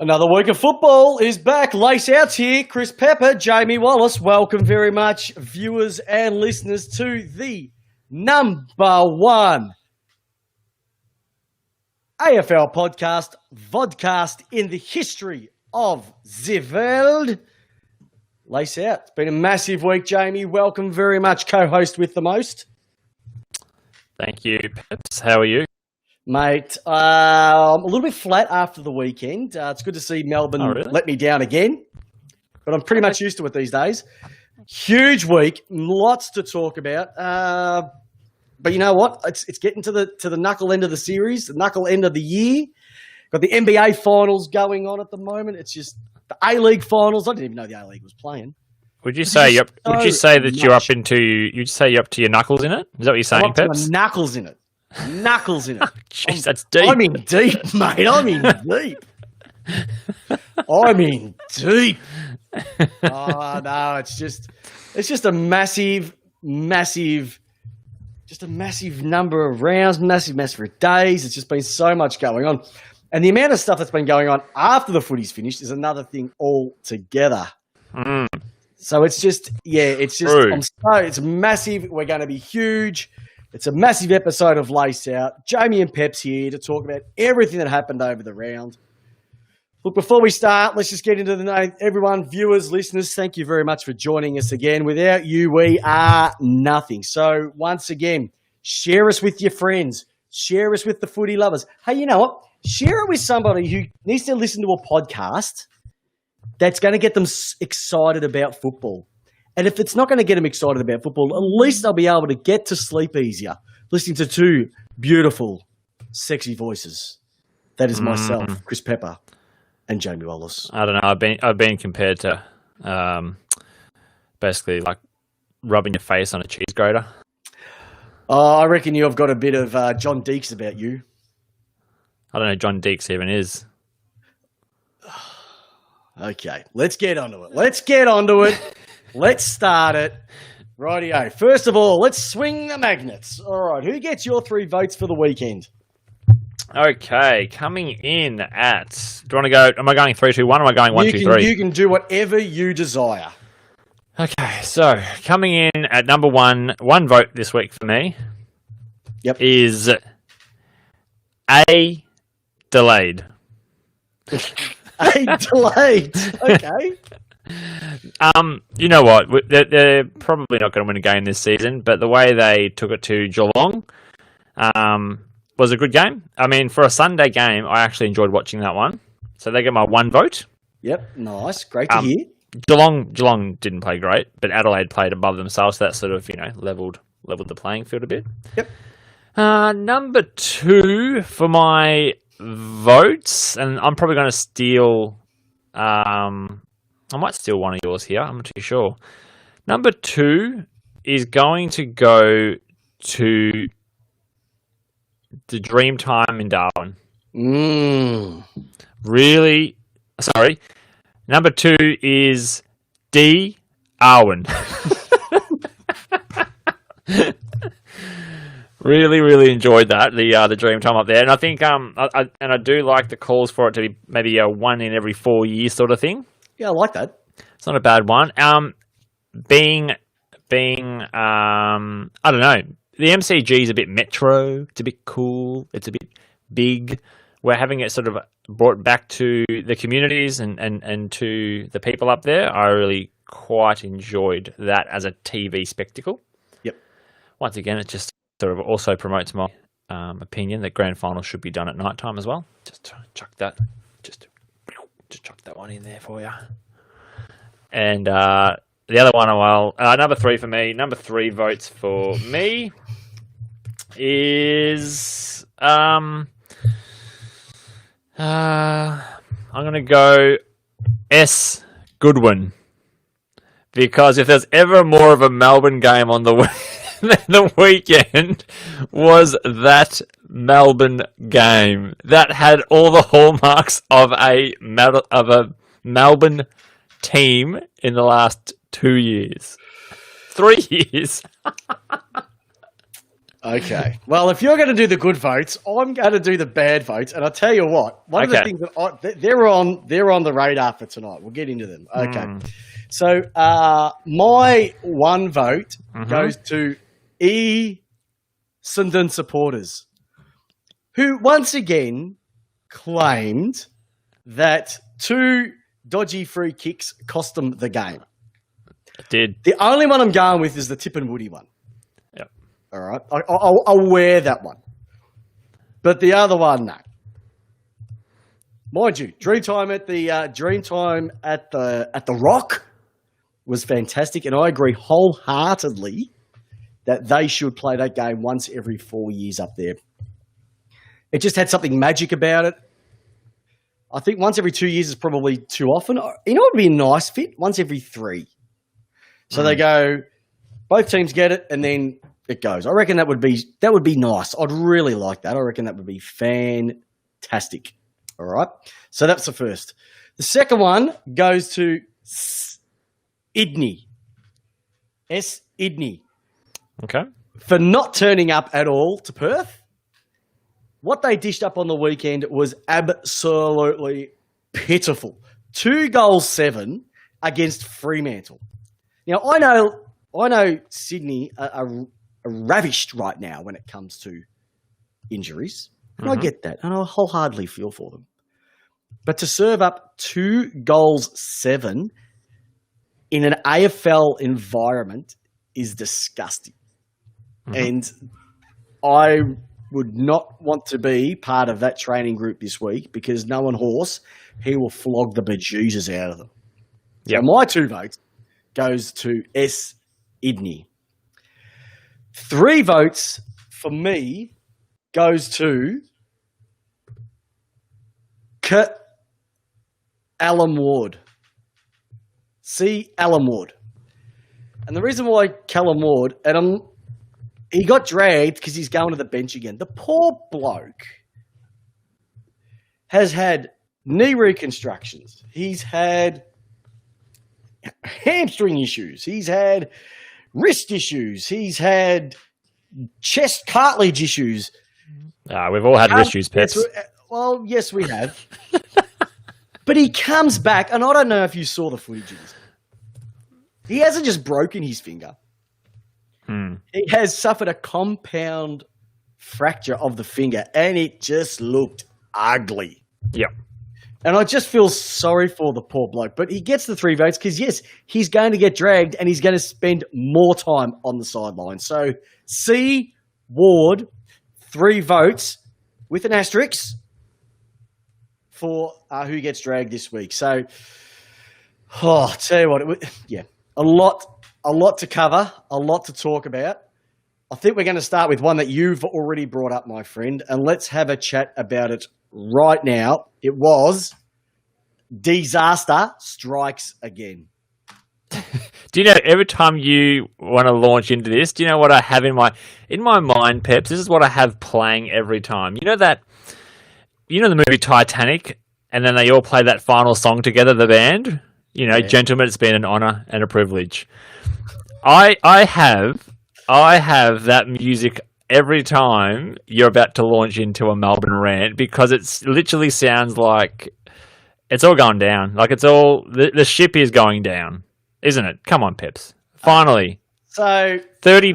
Another week of football is back. Lace Out's here. Chris Pepper, Jamie Wallace. Welcome very much, viewers and listeners, to the number one AFL podcast, vodcast in the history of the world. Lace Out. It's been a massive week, Jamie. Welcome very much, co-host with the most. Thank you, Peps. How are you? Mate, I'm a little bit flat after the weekend. It's good to see Melbourne let me down again, but I'm pretty much used to it these days. Huge week, lots to talk about. But you know what? It's getting to the knuckle end of the series, the knuckle end of the year. Got the NBA finals going on at the moment. It's just the A-League finals. I didn't even know the A-League was playing. Would you say you're up to your knuckles in it? Is that what you're saying, Peps? Knuckles in it. Knuckles in it. Jeez, that's deep. I'm in deep, mate. I'm in deep. I'm in deep. Oh no, it's just a massive number of rounds, massive of days. It's just been so much going on, and the amount of stuff that's been going on after the footy's finished is another thing altogether. So it's massive. We're going to be huge. It's a massive episode of Lace Out. Jamie and Peps here to talk about everything that happened over the round. Look, before we start, let's just get into the night. Everyone, viewers, listeners, thank you very much for joining us again. Without you, we are nothing. So once again, share us with your friends. Share us with the footy lovers. Hey, you know what? Share it with somebody who needs to listen to a podcast that's going to get them excited about football. And if it's not going to get them excited about football, at least they'll be able to get to sleep easier listening to two beautiful, sexy voices. That is myself, Chris Pepper, and Jamie Wallace. I don't know. I've been compared to basically like rubbing your face on a cheese grater. Oh, I reckon you've got a bit of John Deeks about you. I don't know who John Deeks even is. Okay, let's get onto it. Let's start it. Rightio. First of all, let's swing the magnets. All right, who gets your 3 votes for the weekend? Okay, coming in at... Do you want to go... Am I going 3, 2, 1 or am I going 1, 2, 3? You can do whatever you desire. Okay, so coming in at number 1 vote this week for me is A, delayed. A, delayed. Okay. You know what? They're probably not going to win a game this season, but the way they took it to Geelong was a good game. I mean, for a Sunday game, I actually enjoyed watching that one. So they get my 1 vote. Yep, nice. Great to hear. Geelong didn't play great, but Adelaide played above themselves, so that sort of, leveled the playing field a bit. Yep. Number 2 for my votes, and I'm probably going to steal... I might steal one of yours here. I'm not too sure. Number 2 is going to go to the Dreamtime in Darwin. Really? Sorry. Number 2 is D. Arwen. Really enjoyed that, the Dreamtime up there. And I think I do like the calls for it to be maybe a 1 in every 4 years sort of thing. Yeah, I like that. It's not a bad one. Being I don't know. The MCG is a bit metro. It's a bit cool. It's a bit big. We're having it sort of brought back to the communities and to the people up there. I really quite enjoyed that as a TV spectacle. Yep. Once again, it just sort of also promotes my opinion that grand finals should be done at night time as well. Just chuck that one in there for you. And the other one, number 3 for me. Number 3 votes for me is I'm going to go S. Goodwin, because if there's ever more of a Melbourne game on the weekend, was that Melbourne game that had all the hallmarks of a Melbourne team in the last 2 years. 3 years. Okay. Well, if you're going to do the good votes, I'm going to do the bad votes. And I'll tell you what, one of the things that they're on the radar for tonight. We'll get into them. Okay. So my one vote goes to Essendon supporters, who once again claimed that 2 dodgy free kicks cost them the game. It did. The only one I'm going with is the Tip and Woody one. Yep. All right. I'll wear that one. But the other one, no. Mind you, Dreamtime at the Rock was fantastic, and I agree wholeheartedly that they should play that game once every 4 years up there. It just had something magic about it. I think once every 2 years is probably too often. You know what would be a nice fit? Once every 3. So they go, both teams get it, and then it goes. I reckon that would be nice. I'd really like that. I reckon that would be fantastic. All right. So that's the first. The second one goes to Sydney. Sydney. Okay. For not turning up at all to Perth. What they dished up on the weekend was absolutely pitiful. 2 goals 7 against Fremantle. Now, I know Sydney are ravished right now when it comes to injuries. And I get that. And I wholeheartedly feel for them. But to serve up 2 goals 7 in an AFL environment is disgusting. And I would not want to be part of that training group this week because Noah Horse, he will flog the bejesus out of them. Yep. So my 2 votes goes to Sydney. 3 votes for me goes to Callum Ward. Callum Ward. And the reason why Callum Ward, and he got dragged because he's going to the bench again. The poor bloke has had knee reconstructions. He's had hamstring issues. He's had wrist issues. He's had chest cartilage issues. We've all had wrist issues, Pets. Well, yes, we have. But he comes back, and I don't know if you saw the footage of this. He hasn't just broken his finger. He has suffered a compound fracture of the finger, and it just looked ugly. Yep. And I just feel sorry for the poor bloke. But he gets the 3 votes because, yes, he's going to get dragged and he's going to spend more time on the sideline. So, C. Ward, 3 votes with an asterisk for who gets dragged this week. So, I'll tell you what, a lot to cover, a lot to talk about. I think we're going to start with one that you've already brought up, my friend, and let's have a chat about it right now. It was disaster strikes again. Do you know, every time you want to launch into this, do you know what I have in my mind, Peps? This is what I have playing every time. You know the movie Titanic, and then they all play that final song together, the band? You know, Gentlemen, it's been an honor and a privilege. I have that music every time you're about to launch into a Melbourne rant because it literally sounds like it's all going down. Like it's all the ship is going down, isn't it? Come on, Peps. Finally. So 30,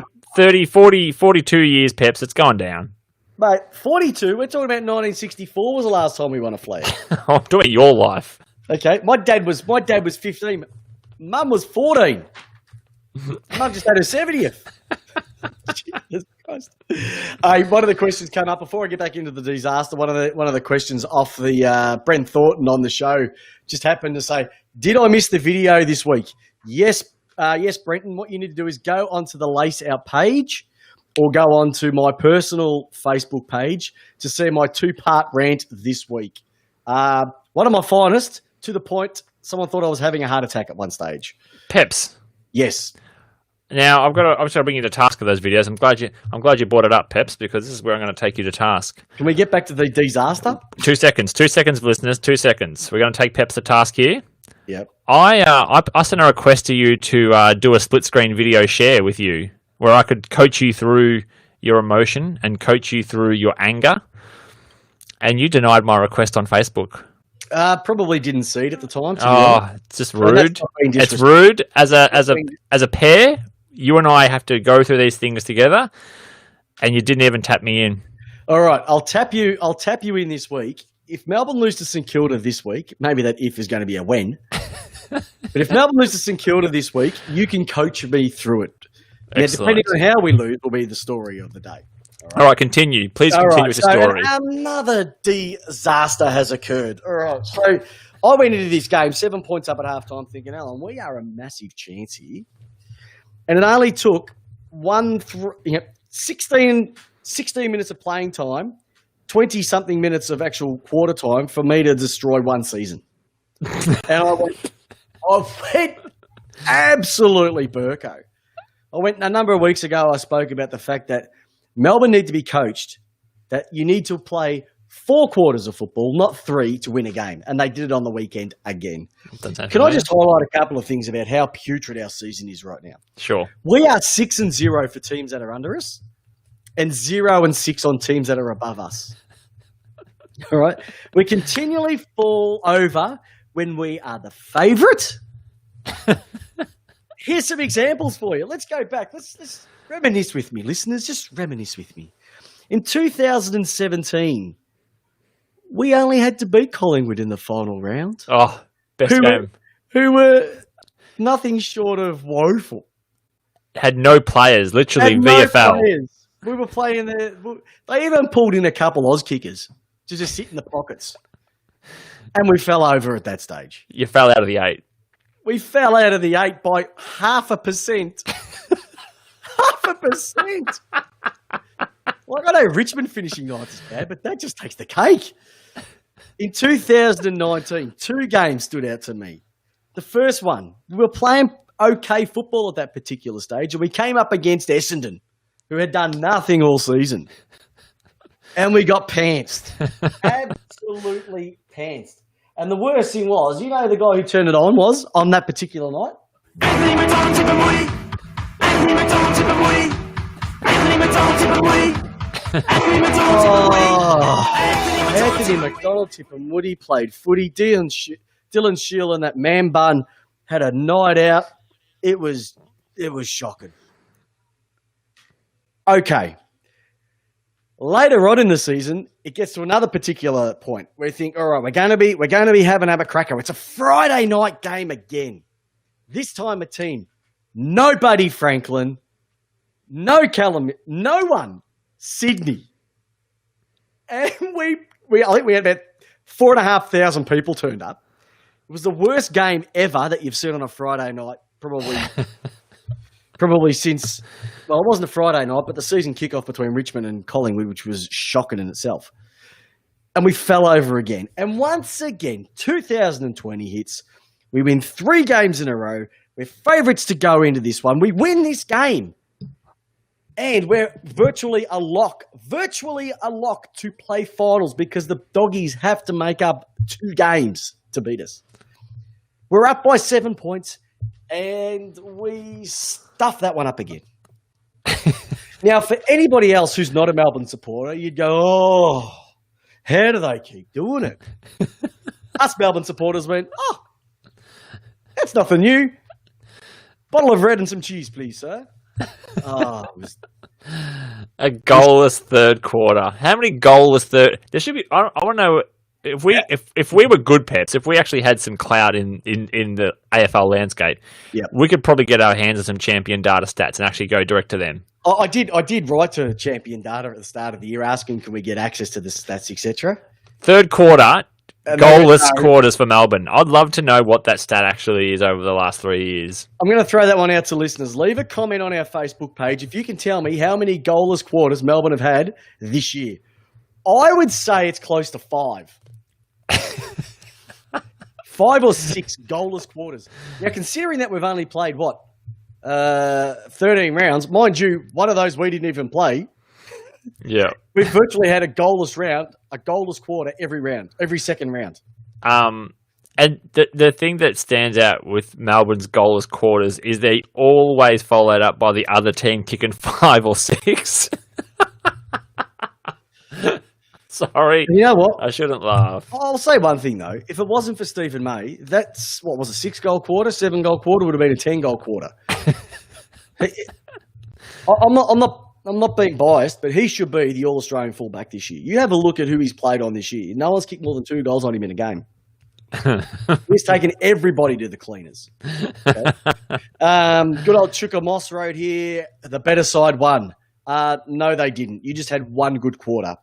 42 years, Peps, it's going down. Mate, 42, we're talking about 1964 was the last time we won a flag. I'm doing your life. Okay, my dad was 15. Mum was 14. Mum just had her 70th. Jesus Christ. One of the questions came up before I get back into the disaster. One of the questions off the Brent Thornton on the show just happened to say, "Did I miss the video this week?" Yes, Brenton. What you need to do is go onto the Lace Out page, or go onto my personal Facebook page to see my 2-part rant this week. One of my finest, to the point someone thought I was having a heart attack at one stage. Peps. Yes. Now I've got to bring you to task of those videos. I'm glad you brought it up, Peps, because this is where I'm going to take you to task. Can we get back to the disaster? 2 seconds. 2 seconds, listeners. 2 seconds. We're going to take Peps to task here. Yep. I sent a request to you to do a split screen video share with you, where I could coach you through your emotion and coach you through your anger. And you denied my request on Facebook. Probably didn't see it at the time. To be honest. It's just rude. It's rude. As a pair, you and I have to go through these things together, and you didn't even tap me in. All right, I'll tap you in this week. If Melbourne lose to St Kilda this week, maybe that if is going to be a when. But if Melbourne lose to St Kilda this week, you can coach me through it. Now, depending on how we lose, will be the story of the day. All right, continue. Please continue with the story. Another disaster has occurred. All right, so I went into this game 7 points up at halftime, thinking, Alan, we are a massive chance here, and it only took 16 minutes of playing time, 20-something minutes of actual quarter time for me to destroy one season. And I went absolutely Burko. A number of weeks ago, I spoke about the fact that Melbourne need to be coached, that you need to play 4 quarters of football, not 3, to win a game. And they did it on the weekend again. Can I just highlight a couple of things about how putrid our season is right now? Sure. We are 6-0 for teams that are under us and 0-6 on teams that are above us. All right? We continually fall over when we are the favourite. Here's some examples for you. Let's go back. Let's reminisce with me, listeners. Just reminisce with me. In 2017, we only had to beat Collingwood in the final round. Oh, best game. Who were nothing short of woeful. Had no players, literally VFL. Players. We were playing there. They even pulled in a couple Oz kickers to just sit in the pockets. And we fell over at that stage. You fell out of the 8. We fell out of the 8 by 0.5%. 0.5%. Like, I know Richmond finishing ninth is bad, but that just takes the cake. In 2019, 2 games stood out to me. The first one, we were playing okay football at that particular stage, and we came up against Essendon, who had done nothing all season. And we got pantsed. Absolutely pantsed. And the worst thing was, you know the guy who turned it on was, on that particular night? Anthony McDonald, Tipperary played footy. Dylan Sheila and that man bun had a night out. It was shocking. Okay. Later on in the season, it gets to another particular point where you think, all right, we're going to be having a cracker. It's a Friday night game again. This time a team, no Buddy Franklin, no Callum, no one, Sydney. And I think we had about 4,500 people turned up. It was the worst game ever that you've seen on a Friday night, probably since, well, it wasn't a Friday night, but the season kickoff between Richmond and Collingwood, which was shocking in itself. And we fell over again. And once again, 2020 hits. We win 3 games in a row. We're favourites to go into this one. We win this game. And we're virtually a lock to play finals because the Doggies have to make up 2 games to beat us. We're up by 7 points. And we stuff that one up again. Now, for anybody else who's not a Melbourne supporter, you'd go, oh, how do they keep doing it? Us Melbourne supporters went, oh, that's nothing new. Bottle of red and some cheese, please, sir. Oh, a goalless third quarter. How many goalless third? There should be. I want to know. If we were good Peps, if we actually had some clout in the AFL landscape, we could probably get our hands on some Champion Data stats and actually go direct to them. I did write to Champion Data at the start of the year asking can we get access to the stats, etc. Third quarter, goalless quarters for Melbourne. I'd love to know what that stat actually is over the last 3 years. I'm going to throw that one out to listeners. Leave a comment on our Facebook page if you can tell me how many goalless quarters Melbourne have had this year. I would say it's close to 5. 5 or 6 goalless quarters. Now, considering that we've only played, 13 rounds, mind you, one of those we didn't even play. Yeah. We've virtually had a goalless round, a goalless quarter every round, every second round. And the thing that stands out with Melbourne's goalless quarters is they always followed up by the other team kicking 5 or 6. Sorry. You know what? I shouldn't laugh. I'll say one thing though. If it wasn't for Stephen May, that's what was a 6-goal quarter, 7-goal quarter would have been a 10-goal quarter. I'm not being biased, but he should be the All-Australian fullback this year. You have a look at who he's played on this year. No one's kicked more than 2 goals on him in a game. He's taken everybody to the cleaners. Okay? Good old Chuka Moss wrote here, the better side won. No, they didn't. You just had one good quarter,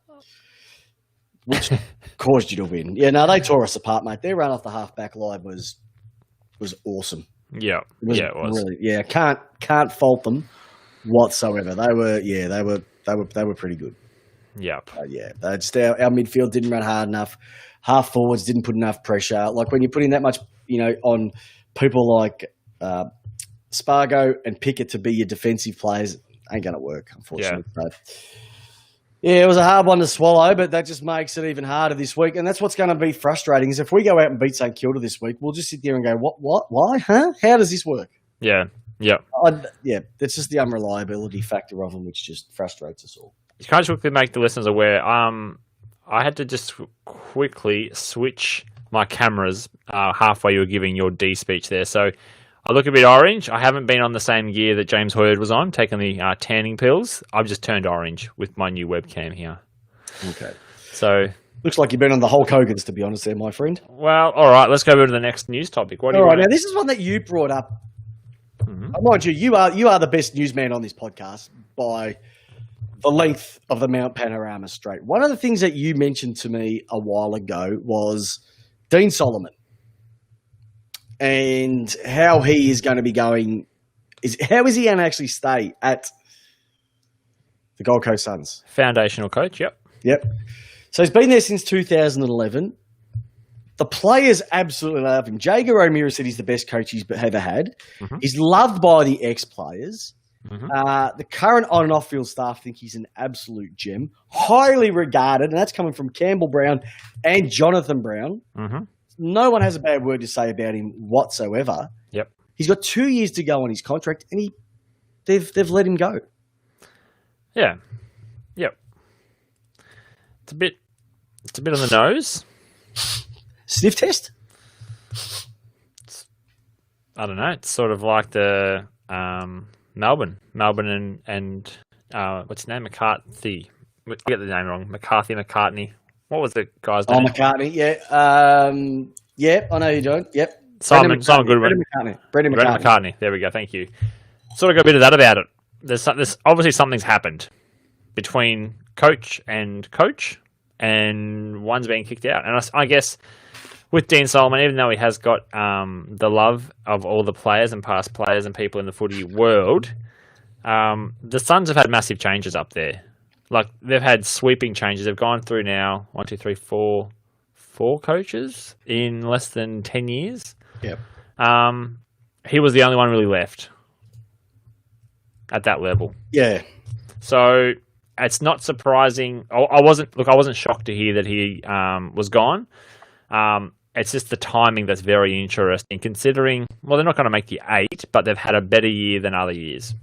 which caused you to win. Yeah, no, they tore us apart, mate. Their run off the half-back line was awesome. Yeah, it was. Really, can't fault them whatsoever. They were pretty good. Yep. They just our midfield didn't run hard enough. Half forwards didn't put enough pressure. Like when you're putting that much, on people like Spargo and Pickett to be your defensive players, ain't going to work, unfortunately. Yeah. It was a hard one to swallow, but that just makes it even harder this week. And that's what's going to be frustrating is if we go out and beat St Kilda this week, we'll just sit there and go, what, why, huh? How does this work? Yeah. That's just the unreliability factor of them, which just frustrates us all. Can I just quickly make the listeners aware? I had to just quickly switch my cameras halfway you were giving your D speech there. So I look a bit orange. I haven't been on the same gear that James Hoyard was on, taking the tanning pills. I've just turned orange with my new webcam here. Okay. So looks like you've been on the Hulk Hogan's, to be honest there, my friend. Well, all right. Let's go to the next news topic. What do you want? Now this is one that you brought up. Mm-hmm. Mind you are the best newsman on this podcast by the length of the Mount Panorama Strait. One of the things that you mentioned to me a while ago was Dean Solomon and how he is going to be going. How is he going to actually stay at the Gold Coast Suns? Foundational coach, yep. So he's been there since 2011. The players absolutely love him. Jager O'Meara said he's the best coach he's ever had. Mm-hmm. He's loved by the ex-players. Mm-hmm. The current on and off-field staff think he's an absolute gem. Highly regarded, and that's coming from Campbell Brown and Jonathan Brown. Mm-hmm. No one has a bad word to say about him whatsoever. Yep. He's got 2 years to go on his contract, and they've let him go. Yeah. Yep. It's a bit on the nose. Sniff test? I don't know. It's sort of like the Melbourne and what's his name? McCarthy. I get the name wrong. McCartney. What was the guy's name? McCartney. Yeah. I know you don't. Yep. Simon Goodwin. Brendan McCartney. There we go. Thank you. Sort of got a bit of that about it. There's obviously something's happened between coach, and one's being kicked out. And I guess with Dean Solomon, even though he has got the love of all the players and past players and people in the footy world, the Suns have had massive changes up there. Like, they've had sweeping changes. They've gone through now 4 coaches in less than 10 years. Yep. He was the only one really left at that level. Yeah. So it's not surprising. I wasn't shocked to hear that he was gone. It's just the timing that's very interesting, considering, well, they're not going to make the 8, but they've had a better year than other years.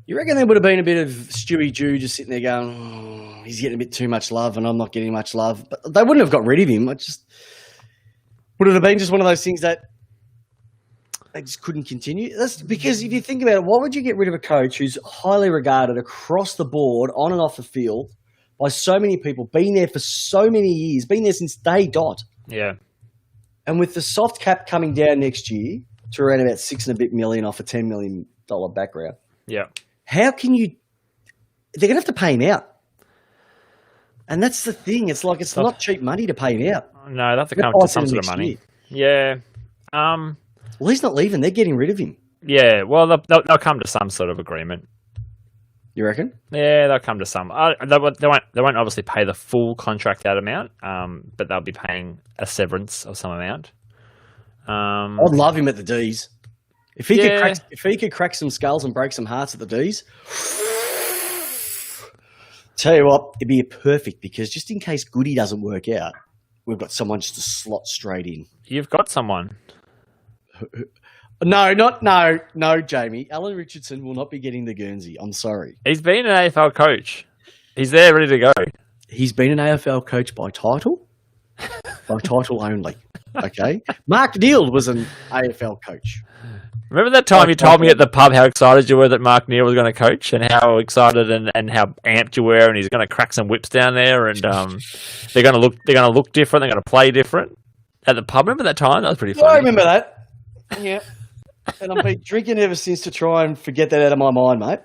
You reckon there would have been a bit of Stewie Jew just sitting there going, he's getting a bit too much love and I'm not getting much love. But they wouldn't have got rid of him. Would it have been just one of those things that they just couldn't continue? That's because if you think about it, why would you get rid of a coach who's highly regarded across the board, on and off the field, by so many people, been there for so many years, been there since day dot? Yeah. And with the soft cap coming down next year to around about $6 and a bit million off a $10 million background. Yeah. How can you? They're going to have to pay him out. And that's the thing. It's like it's not cheap money to pay him out. No, they have to come to some sort of money. Year. Yeah. Well, he's not leaving. They're getting rid of him. Yeah. Well, they'll come to some sort of agreement. You reckon? Yeah, they'll come to some. They won't obviously pay the full contract that amount, but they'll be paying a severance of some amount. I'd love him at the D's. If he could crack some skulls and break some hearts at the D's, tell you what, it'd be perfect, because just in case Goody doesn't work out, we've got someone just to slot straight in. You've got someone. No, Jamie. Alan Richardson will not be getting the Guernsey. I'm sorry. He's been an AFL coach. He's there ready to go. He's been an AFL coach by title only. Okay, Mark Neal was an AFL coach. Remember that time you told me at the pub how excited you were that Mark Neal was going to coach, and how excited and how amped you were, and he's going to crack some whips down there, and they're going to look different, they're going to play different at the pub. Remember that time? That was pretty funny. I remember that. Yeah, and I've been drinking ever since to try and forget that out of my mind, mate.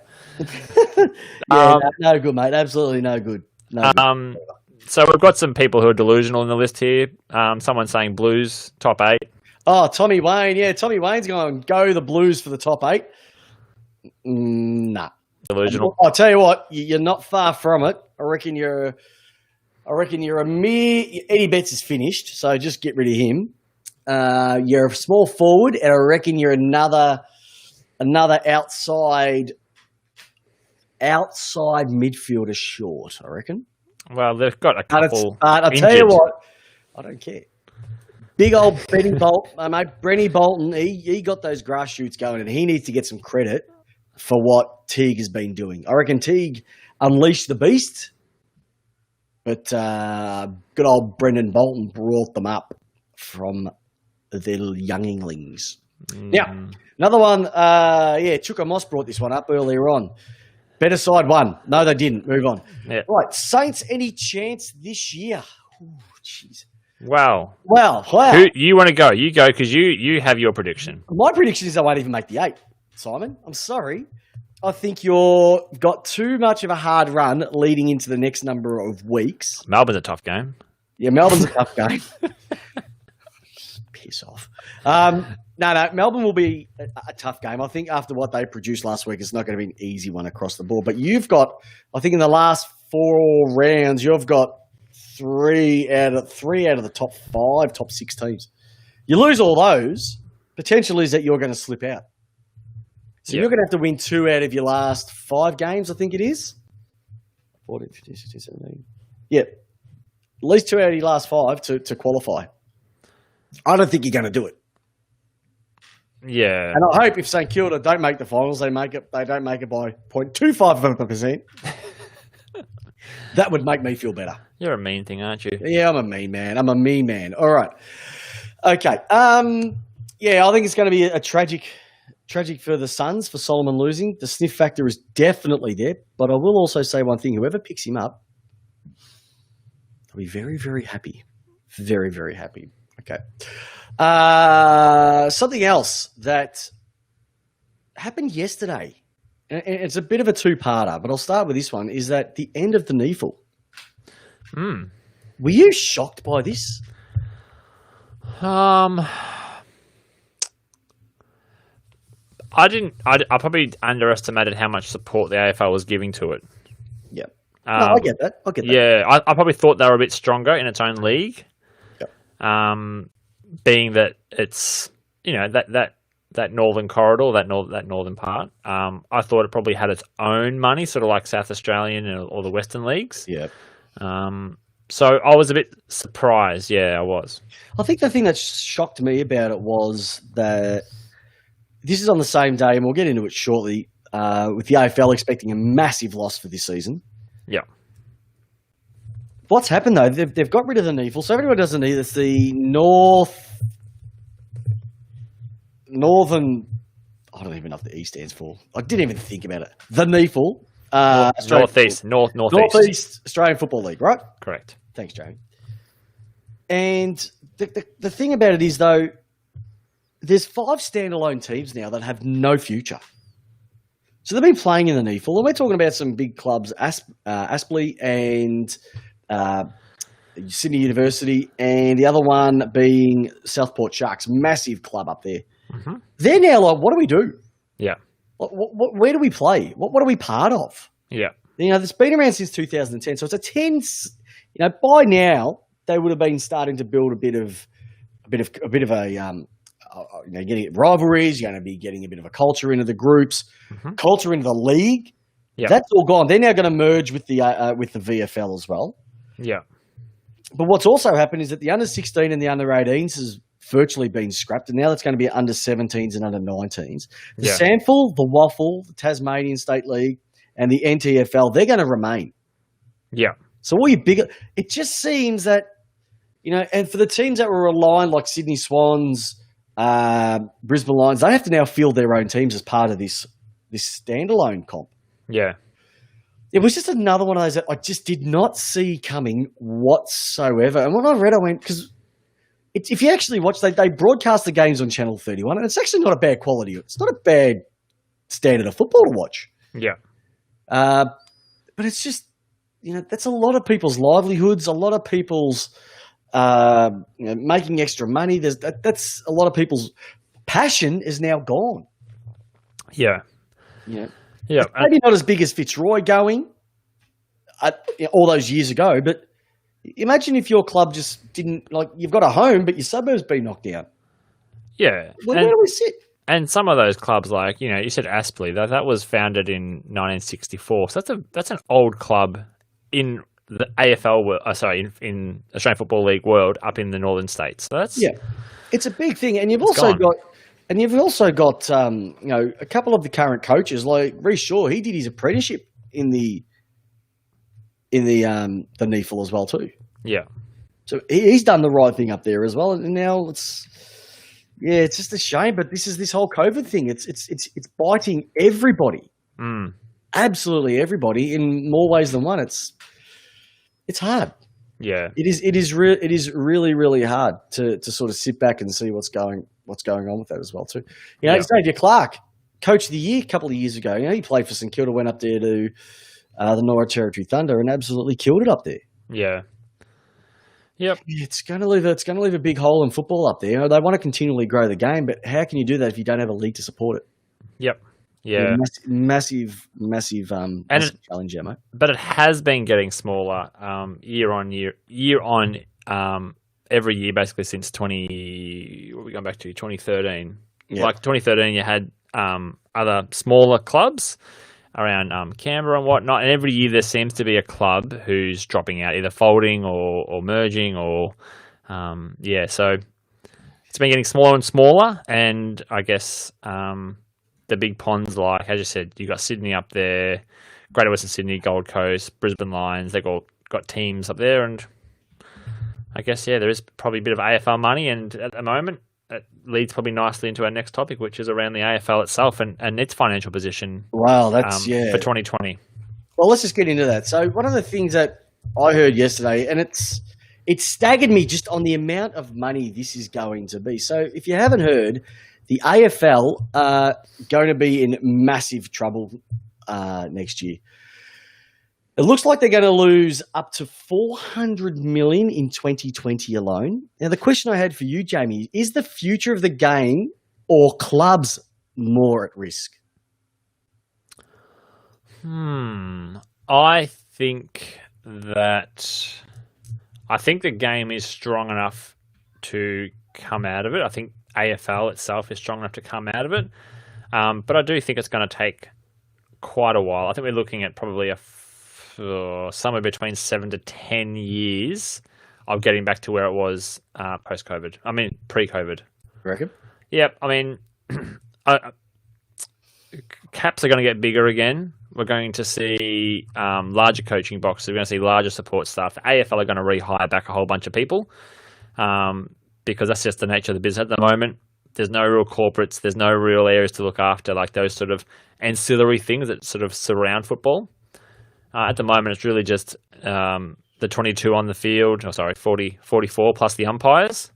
No good, mate. Absolutely no good. No good. So we've got some people who are delusional in the list here. Someone saying Blues top 8. Oh, Tommy Wayne. Yeah, Tommy Wayne's going to go the Blues for the top 8. Nah. Delusional. I'll tell you what, you're not far from it. I reckon you're a mere... Eddie Betts is finished, so just get rid of him. You're a small forward, and I reckon you're another outside midfielder short, I reckon. Well, they've got a couple. I'll tell you what, I don't care. Big old Benny Bolton, mate. Brenny Bolton, he got those grass shoots going, and he needs to get some credit for what Teague has been doing. I reckon Teague unleashed the beast, but good old Brendan Bolton brought them up from their younglings. Now, another one, Chuka Moss brought this one up earlier on. Better side won. No, they didn't. Move on. Yeah. Right, Saints, any chance this year? Jeez. Wow. Wow. Who you want to go? You go, because you have your prediction. My prediction is they won't even make the 8, Simon. I'm sorry. I think you've got too much of a hard run leading into the next number of weeks. Melbourne's a tough game. Yeah, Melbourne's a tough game. Piss off. No, Melbourne will be a tough game. I think after what they produced last week, it's not going to be an easy one across the board. But you've got, I think in the last 4 rounds, you've got three out of the top 5, top 6 teams. You lose all those, potential is that you're going to slip out. So you're going to have to win 2 out of your last 5 games, I think it is. 14, 15, 16, 17. Yeah. At least 2 out of your last 5 to qualify. I don't think you're going to do it. Yeah. And I hope if St Kilda don't make the finals, they don't make it by 0.25%. That would make me feel better. You're a mean thing, aren't you? Yeah, I'm a mean man. All right. Okay. I think it's going to be a tragic for the Suns, for Solomon losing. The sniff factor is definitely there. But I will also say one thing. Whoever picks him up, I'll be very, very happy. Very, very happy. Okay. Something else that happened yesterday, and it's a bit of a two-parter, but I'll start with this one, is that the end of the NEAFL. Were you shocked by this? I didn't. I probably underestimated how much support the AFL was giving to it. Yeah. I get that. Yeah, I probably thought they were a bit stronger in its own league. Yep. Being that it's that northern corridor, that northern part. I thought it probably had its own money, sort of like South Australian or the Western leagues. Yeah. So I was a bit surprised. Yeah, I was. I think the thing that shocked me about it was that this is on the same day, and we'll get into it shortly, with the AFL expecting a massive loss for this season. Yeah. What's happened, though, they've got rid of the NEAFL, so everyone doesn't need it. It's the Northern... I don't even know what the E stands for. I didn't even think about it. The NEAFL. Northeast Australian Football League, right? Correct. Thanks, Jamie. And the thing about it is, though, there's 5 standalone teams now that have no future. So they've been playing in the NEAFL, and we're talking about some big clubs, Aspley and Sydney University, and the other one being Southport Sharks, massive club up there. Mm-hmm. They're now like, what do we do? Yeah. Where do we play? What are we part of? Yeah. It's been around since 2010, so it's a 10. By now they would have been starting to build a bit of getting rivalries. You're going to be getting a bit of a culture into the groups, culture into the league. Yeah. That's all gone. They're now going to merge with the VFL as well. Yeah. But what's also happened is that the under 16 and the under 18s has virtually been scrapped, and now that's going to be under 17s and under 19s. The Sandful, the Waffle, the Tasmanian State League, and the NTFL, they're going to remain. Yeah. So all your bigger, it just seems that, and for the teams that were aligned, like Sydney Swans, Brisbane Lions, they have to now field their own teams as part of this standalone comp. Yeah. It was just another one of those that I just did not see coming whatsoever. And when I read, I went, because if you actually watch, they broadcast the games on Channel 31, and it's actually not a bad quality. It's not a bad standard of football to watch. Yeah. But it's just, that's a lot of people's livelihoods, a lot of people's making extra money. That's a lot of people's passion is now gone. Yeah. Yeah. Yeah. Maybe not as big as Fitzroy going all those years ago, but imagine if your club just didn't, you've got a home, but your suburb's been knocked down. Yeah. Where do we sit? And some of those clubs, you said Aspley, that was founded in 1964. So that's an old club in the AFL, in Australian Football League world, up in the northern states. So it's a big thing, and you've also got a couple of the current coaches, like Rhys Shaw. He did his apprenticeship in the NEFL as well too. Yeah. So he's done the right thing up there as well, and now it's just a shame. But this whole COVID thing. It's biting everybody. Absolutely everybody in more ways than one. It's hard. Yeah. It is really, really hard to sort of sit back and see what's going on with that as well too. Xavier Clark, Coach of the Year a couple of years ago. He played for St Kilda, went up there to the North Territory Thunder and absolutely killed it up there. Yeah. Yep. It's going to leave a big hole in football up there. They want to continually grow the game, but how can you do that if you don't have a league to support it? Yep. Yeah. Massive challenge, mate. But it has been getting smaller year on every year basically since 2013. Yeah. Like 2013 you had other smaller clubs around Canberra and whatnot, and every year there seems to be a club who's dropping out, either folding or merging or so it's been getting smaller and smaller, and I guess the big ponds, like as you said, you got Sydney up there, Greater Western Sydney, Gold Coast, Brisbane Lions, they've got teams up there, and I guess there is probably a bit of AFL money, and at the moment it leads probably nicely into our next topic, which is around the AFL itself and its financial position. Wow, that's for 2020. Well, let's just get into that. So one of the things that I heard yesterday, and it staggered me just on the amount of money this is going to be. So if you haven't heard, the AFL are going to be in massive trouble next year. It looks like they're going to lose up to $400 million in 2020 alone. Now, the question I had for you, Jamie, is the future of the game or clubs more at risk? I think the game is strong enough to come out of it. I think AFL itself is strong enough to come out of it. But I do think it's going to take quite a while. I think we're looking at probably somewhere between 7 to 10 years of getting back to where it was post-COVID. I mean, pre-COVID. You reckon? Yep. I mean, caps are going to get bigger again. We're going to see larger coaching boxes. We're going to see larger support staff. The AFL are going to rehire back a whole bunch of people because that's just the nature of the business at the moment. There's no real corporates. There's no real areas to look after, like those sort of ancillary things that sort of surround football. At the moment, it's really just the 22 on the field, 44 plus the umpires.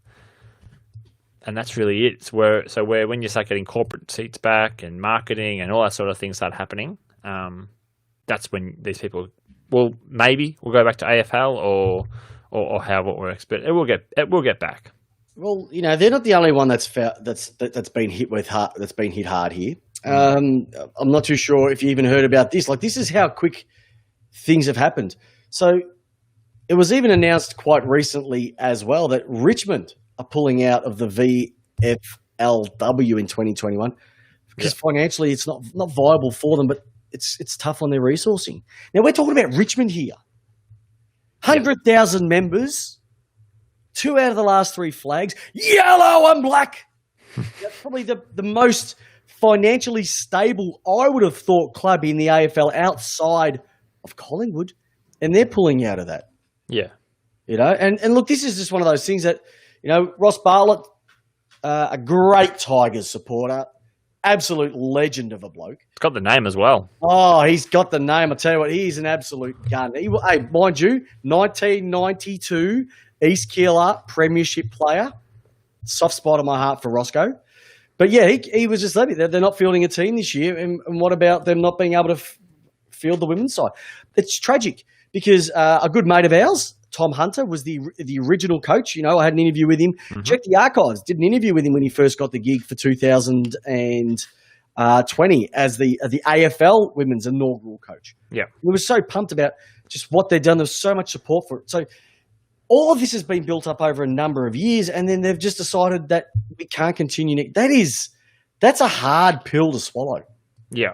And that's really it. It's where when you start getting corporate seats back and marketing and all that sort of things start happening, that's when these people will go back to AFL or however it works. But it will get back. Well, they're not the only one that's been hit hard here. I'm not too sure if you even heard about this. Like, this is how quick things have happened. So it was even announced quite recently as well that Richmond are pulling out of the VFLW in 2021 because financially it's not viable for them, but it's tough on their resourcing. Now we're talking about Richmond here. 100,000 members, 2 out of the last 3 flags, yellow and black. That's probably the most financially stable, I would have thought, club in the AFL outside of Collingwood. and they're pulling out of that. Yeah. And look, this is just one of those things that, Ross Bartlett, a great Tigers supporter, absolute legend of a bloke. It's got the name as well. Oh, he's got the name. I tell you what, he's an absolute gun. Hey, mind you, 1992 East Keeler premiership player. Soft spot in my heart for Roscoe. But yeah, he was just letting me. They're not fielding a team this year. And what about them not being able to field the women's side? It's tragic because a good mate of ours, Tom Hunter, was the original coach. I had an interview with him. Mm-hmm. Check the archives. Did an interview with him when he first got the gig for 2020 as the AFL women's inaugural coach. Yeah. We were so pumped about just what they'd done. There was so much support for it. So all of this has been built up over a number of years, and then they've just decided that we can't continue. That's a hard pill to swallow. Yeah.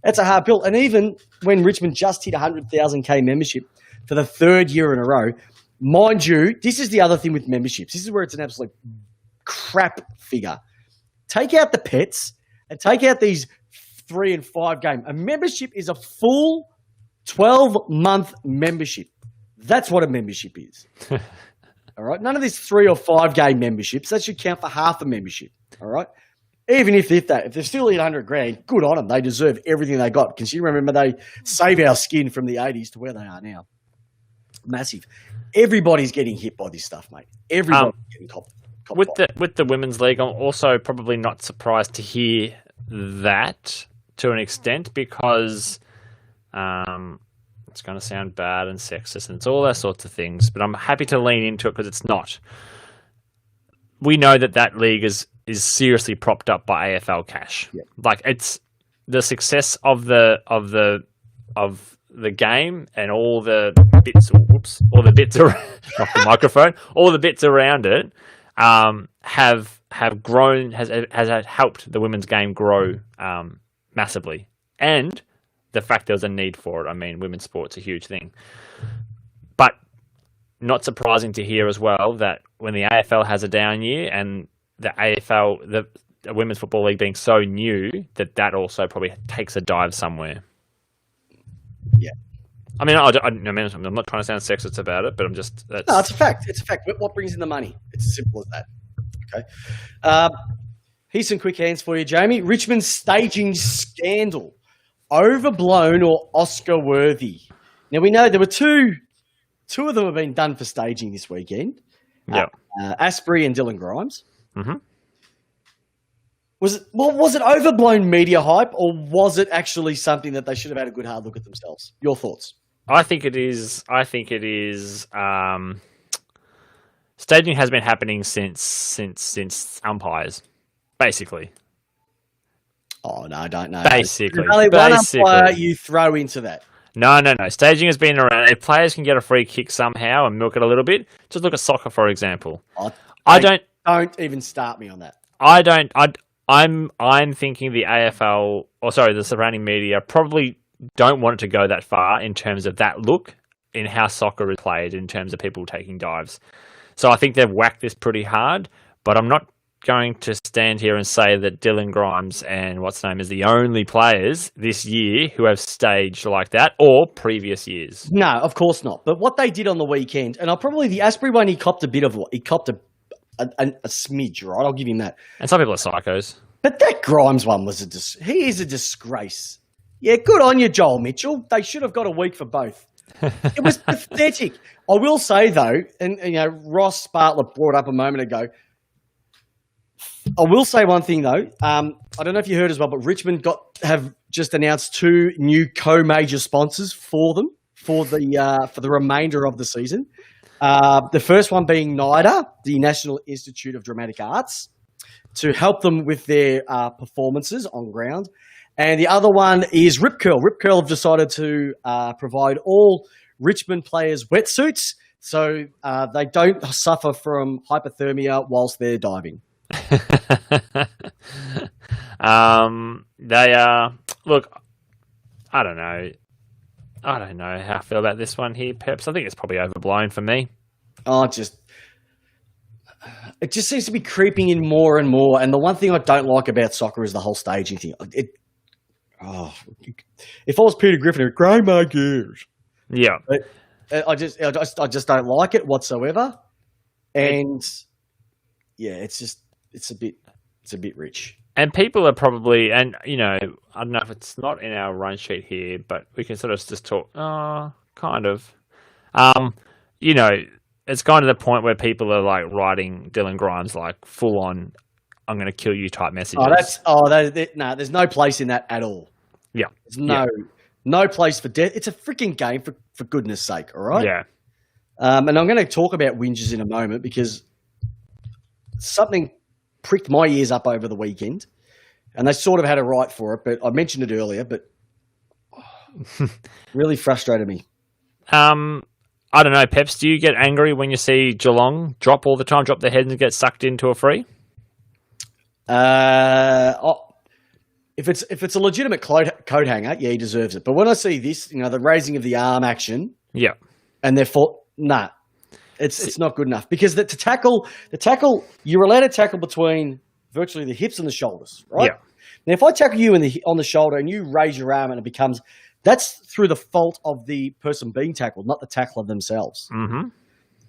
That's a hard pill. And even when Richmond just hit 100,000K membership for the third year in a row, mind you, this is the other thing with memberships. This is where it's an absolute crap figure. Take out the pets and take out these 3 and 5 game. A membership is a full 12-month membership. That's what a membership is. All right? None of these 3 or 5 game memberships. That should count for half a membership. All right? Even if they're still at 100 grand, good on them. They deserve everything they got. Because you remember they save our skin from the 80s to where they are now. Massive. Everybody's getting hit by this stuff, mate. Everybody's getting copped. With the women's league, I'm also probably not surprised to hear that to an extent because it's going to sound bad and sexist and it's all those sorts of things. But I'm happy to lean into it because it's not. We know that league is seriously propped up by AFL cash. Yep. Like it's the success of the game and all the bits. All the bits around not the microphone. All the bits around it have grown has helped the women's game grow massively, and the fact there was a need for it. I mean, women's sport's a huge thing, but not surprising to hear as well that when the AFL has a down year and the AFL, the Women's Football League being so new, that also probably takes a dive somewhere. Yeah. I mean, I'm not trying to sound sexist about it, but I'm just... No, it's a fact. It's a fact. What brings in the money? It's as simple as that. Okay. Here's some quick hands for you, Jamie. Richmond's staging scandal. Overblown or Oscar-worthy? Now, we know there were two of them have been done for staging this weekend. Yeah. Asprey and Dylan Grimes. Mm-hmm. Was it overblown media hype, or was it actually something that they should have had a good hard look at themselves? Your thoughts? I think it is. Staging has been happening since umpires, basically. Oh no, I don't know. Basically, there's only one umpire you throw into that. No. Staging has been around. If players can get a free kick somehow and milk it a little bit, just look at soccer, for example. Don't even start me on that. I'm thinking the AFL, the surrounding media probably don't want it to go that far in terms of that look in how soccer is played, in terms of people taking dives. So I think they've whacked this pretty hard, but I'm not going to stand here and say that Dylan Grimes and what's name is the only players this year who have staged like that, or previous years. No, of course not. But what they did on the weekend, and the Asprey one, he copped a smidge, right? I'll give him that. And some people are psychos. But that Grimes one was he is a disgrace. Yeah, good on you, Joel Mitchell. They should have got a week for both. It was pathetic. I will say though, and Ross Bartlett brought up a moment ago. I will say one thing though. I don't know if you heard as well, but Richmond have just announced 2 new co-major sponsors for them for the remainder of the season. The first one being NIDA, the National Institute of Dramatic Arts, to help them with their performances on ground. And the other one is Rip Curl. Rip Curl have decided to provide all Richmond players wetsuits so they don't suffer from hypothermia whilst they're diving. They are... Look, I don't know how I feel about this one here, Peps. I think it's probably overblown for me. It just seems to be creeping in more and more. And the one thing I don't like about soccer is the whole staging thing. If I was Peter Griffin, I'd grind my gears. Yeah. But I just don't like it whatsoever. And it's a bit rich. And people are probably, and I don't know if it's not in our run sheet here, but we can sort of just talk. Kind of. It's gone to the point where people are like writing Dylan Grimes like full on, "I'm going to kill you" type messages. There's no place in that at all. Yeah, there's no place for death. It's a freaking game for goodness sake. All right. Yeah. And I'm going to talk about whinges in a moment because something pricked my ears up over the weekend, and they sort of had a right for it. But I mentioned it earlier, but really frustrated me. I don't know, Peps. Do you get angry when you see Geelong drop their heads and get sucked into a free? If it's a legitimate coat hanger, yeah, he deserves it. But when I see this, the raising of the arm action, yeah, and therefore, it's not good enough because the tackle, you're allowed to tackle between virtually the hips and the shoulders, right? Yeah. Now, if I tackle you on the shoulder and you raise your arm and that's through the fault of the person being tackled, not the tackler themselves. Mm-hmm.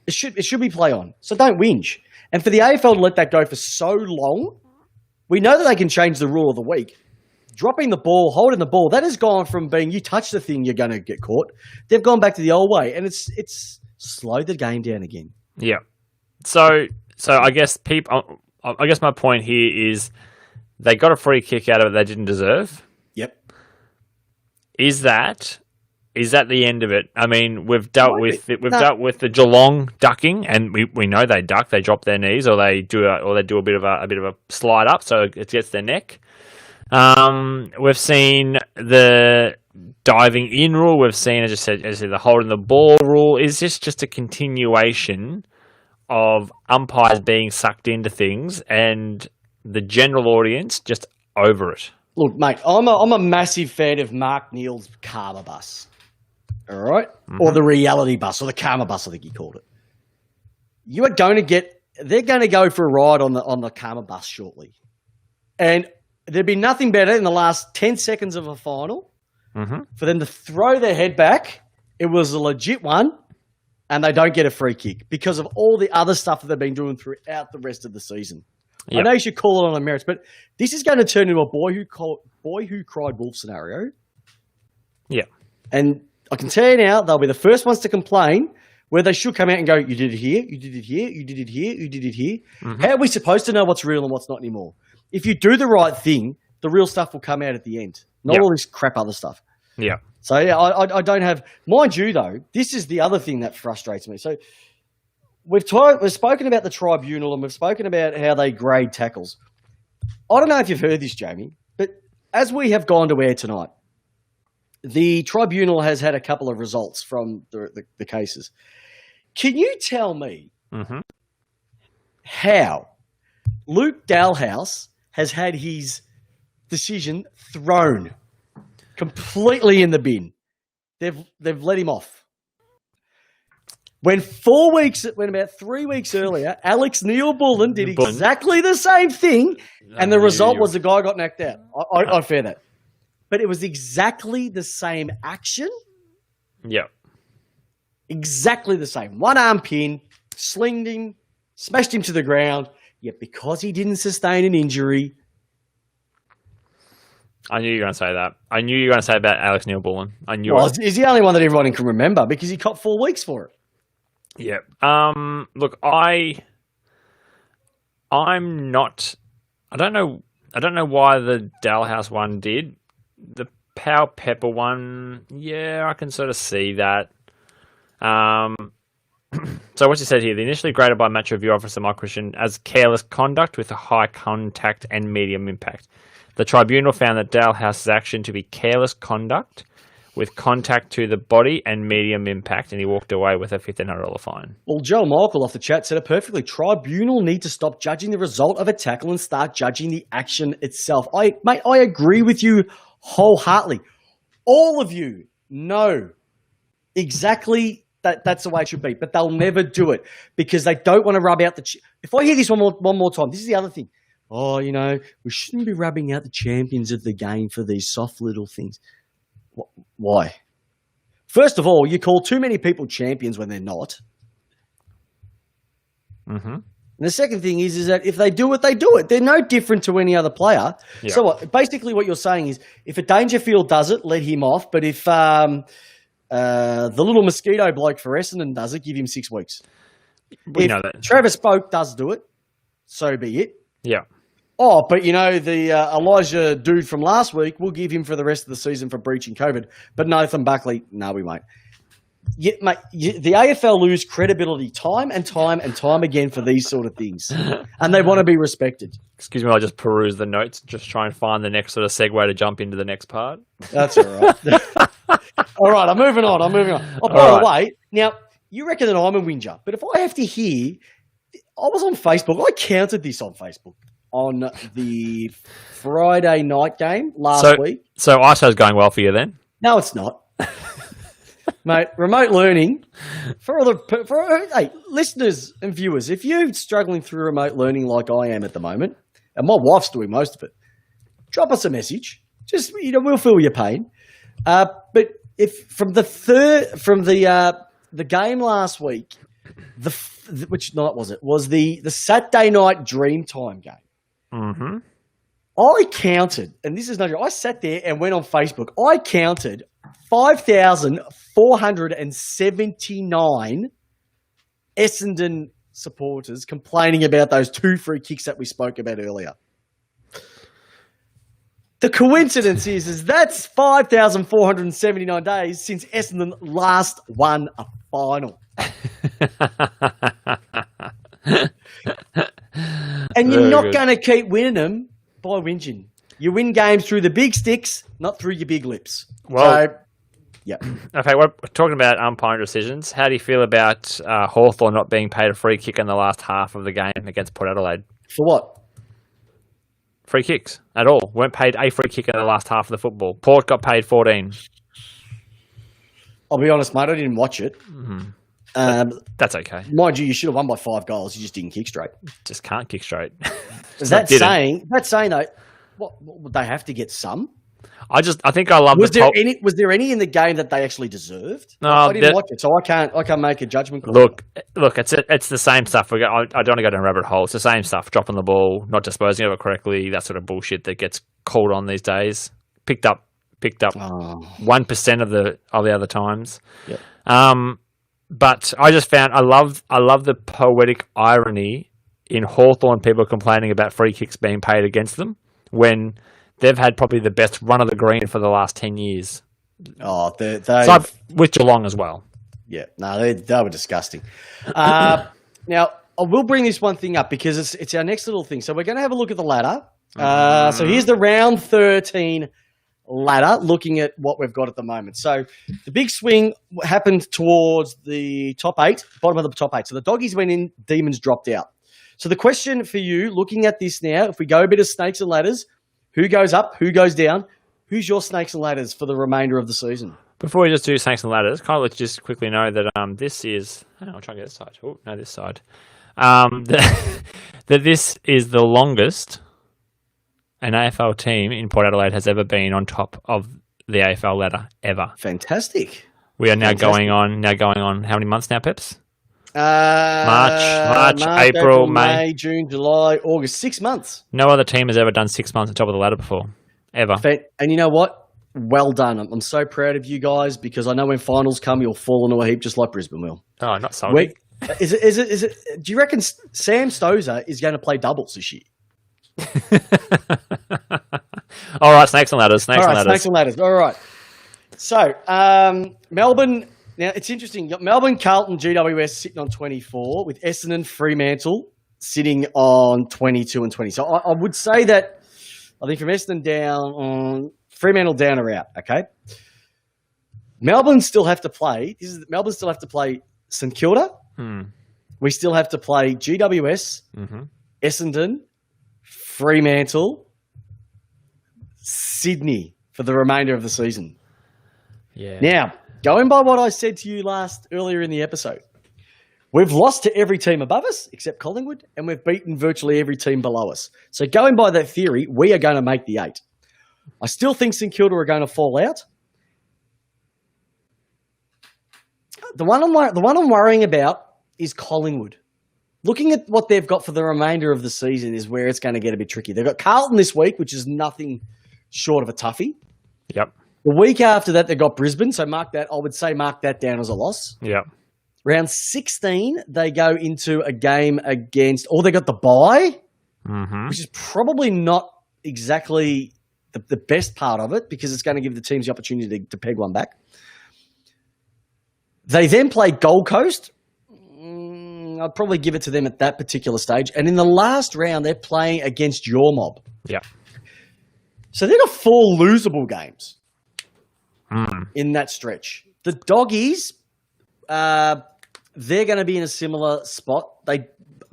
It should be play on. So don't whinge. And for the AFL to let that go for so long, we know that they can change the rule of the week. Dropping the ball, holding the ball, that has gone from being you touch the thing, you're going to get caught. They've gone back to the old way, and it's slowed the game down again. Yeah. So I guess my point here is they got a free kick out of it they didn't deserve. Yep. Is that the end of it? I mean, we've dealt with the Geelong ducking, and we know they duck, they drop their knees, or they do a bit of a slide up, so it gets their neck. We've seen the diving in rule. We've seen, as I said, the holding the ball rule. Is this just a continuation of umpires being sucked into things and the general audience just over it? Look, mate, I'm a massive fan of Mark Neal's Karma Bus, all right? Mm-hmm. Or the Reality Bus, or the Karma Bus, I think he called it. They're going to go for a ride on the Karma Bus shortly. And there'd be nothing better in the last 10 seconds of a final for them to throw their head back. It was a legit one, and they don't get a free kick because of all the other stuff that they've been doing throughout the rest of the season. Yep. I know you should call it on the merits, but this is going to turn into a boy who cried wolf scenario. Yeah. And I can tell you now, they'll be the first ones to complain where they should come out and go, you did it here, you did it here, you did it here, you did it here. Mm-hmm. How are we supposed to know what's real and what's not anymore? If you do the right thing, the real stuff will come out at the end, not all this crap other stuff. Yeah. So, yeah, I don't have – mind you, though, this is the other thing that frustrates me. So, we've spoken about the tribunal and we've spoken about how they grade tackles. I don't know if you've heard this, Jamie, but as we have gone to air tonight, the tribunal has had a couple of results from the cases. Can you tell me how Luke Dalhouse has had his decision thrown completely in the bin? They've let him off. When about 3 weeks earlier, Alex Neil-Bullen did exactly the same thing, and the result was the guy got knocked out. I fear that. But it was exactly the same action. Yeah. Exactly the same. One arm pin, slinged him, smashed him to the ground. Yet because he didn't sustain an injury. I knew you were going to say that. I knew you were going to say about Alex Neil-Bullen. I knew it. He's the only one that everyone can remember because he copped 4 weeks for it. Yeah. Look, I'm not. I don't know why the Dalhouse one did. The Power Pepper one, yeah, I can sort of see that. So what you said here, the initially graded by match review officer Mike Christian as careless conduct with a high contact and medium impact. The tribunal found that Dalhouse's action to be careless conduct with contact to the body and medium impact, and he walked away with a $1,500 fine. Well, Joe Michael off the chat said it perfectly. Tribunal need to stop judging the result of a tackle and start judging the action itself. I agree with you wholeheartedly. All of you know exactly that's the way it should be, but they'll never do it because they don't want to rub out the... If I hear this one more time, this is the other thing. Oh, we shouldn't be rubbing out the champions of the game for these soft little things. Why? First of all, you call too many people champions when they're not. Mm-hmm. And the second thing is that if they do it, they do it. They're no different to any other player. Yeah. So basically what you're saying is if a Dangerfield does it, let him off. But if the little mosquito bloke for Essendon does it, give him 6 weeks. We If know that. Travis Spoke does do it, so be it. Yeah. Oh, but the Elijah dude from last week, we'll give him for the rest of the season for breaching COVID. But Nathan Buckley, no, we won't. The AFL lose credibility time and time and time again for these sort of things. And they want to be respected. Excuse me, I just peruse the notes, just try and find the next sort of segue to jump into the next part. That's all right. All right, I'm moving on. Oh, by the way, now, you reckon that I'm a whinger, but if I have to hear, I was on Facebook. I counted this on Facebook on the Friday night game last week. So ISO's going well for you then? No, it's not. Mate, remote learning for hey, listeners and viewers, if you're struggling through remote learning like I am at the moment, and my wife's doing most of it, drop us a message. Just we'll feel your pain. But if from the game last week, which night was it? Was the Saturday night Dreamtime game. Mm-hmm. I counted, and this is no joke, I sat there and went on Facebook. I counted 5,479 Essendon supporters complaining about those 2 free kicks that we spoke about earlier. The coincidence is that's 5,479 days since Essendon last won a final. And you're not going to keep winning them by whinging. You win games through the big sticks, not through your big lips. Well, yeah. Okay, we're talking about umpiring decisions. How do you feel about Hawthorn not being paid a free kick in the last half of the game against Port Adelaide? For what? Free kicks at all. Weren't paid a free kick in the last half of the football. Port got paid 14. I'll be honest, mate, I didn't watch it. Mm-hmm. That's okay. Mind you should have won by 5 goals. You just didn't kick straight. Just can't kick straight. That's saying though, what would they have to get some? I think I love was there any in the game that they actually deserved? No, I didn't watch it, so I can't make a judgment call. Look, it's the same stuff. I don't want to go down a rabbit hole. It's the same stuff. Dropping the ball, not disposing of it correctly, that sort of bullshit that gets called on these days. Picked up 1% of the other times. Yep. But I just found I love the poetic irony in Hawthorn people complaining about free kicks being paid against them when they've had probably the best run of the green for the last 10 years. Oh, they with Geelong as well. Yeah, no, they were disgusting. Now, I will bring this one thing up because it's our next little thing. So we're going to have a look at the ladder. So here's the round 13 ladder, looking at what we've got at the moment. So the big swing happened towards the top 8, bottom of the top 8. So the Doggies went in, Demons dropped out. So the question for you, looking at this now, if we go a bit of snakes and ladders, who goes up, who goes down? Who's your snakes and ladders for the remainder of the season? Before we just do snakes and ladders, kind of let's just quickly know that this is... I'll try and get this side. Oh, no, this side. That this is the longest an AFL team in Port Adelaide has ever been on top of the AFL ladder, ever. Fantastic. We are now going on how many months now, Peps? March, April, May, June, July, August. 6 months. No other team has ever done 6 months on top of the ladder before, ever. And you know what? Well done. I'm so proud of you guys because I know when finals come, you'll fall into a heap just like Brisbane will. Oh, not salty. Is it? Do you reckon Sam Stosur is going to play doubles this year? All right, snakes and ladders. Snakes and ladders. All right. So, Melbourne. Now, it's interesting. Melbourne, Carlton, GWS sitting on 24 with Essendon, Fremantle sitting on 22 and 20. So I would say that I think from Essendon down, Fremantle down or out, okay? Melbourne still have to play. Melbourne still have to play St Kilda. We still have to play GWS, Essendon, Fremantle, Sydney for the remainder of the season. Yeah. Now, going by what I said to you earlier in the episode, we've lost to every team above us except Collingwood, and we've beaten virtually every team below us. So going by that theory, we are going to make the 8. I still think St Kilda are going to fall out. the one I'm worrying about is Collingwood. Looking at what they've got for the remainder of the season is where it's going to get a bit tricky. They've got Carlton this week, which is nothing short of a toughie. Yep. The week after that, they've got Brisbane, so mark that down as a loss. Yep. Round 16, they go into a game against, or they got the bye, which is probably not exactly the best part of it because it's going to give the teams the opportunity to peg one back. They then play Gold Coast. I'd probably give it to them at that particular stage. And in the last round, they're playing against your mob. Yeah. So they've got 4 losable games in that stretch. The Doggies, they're going to be in a similar spot.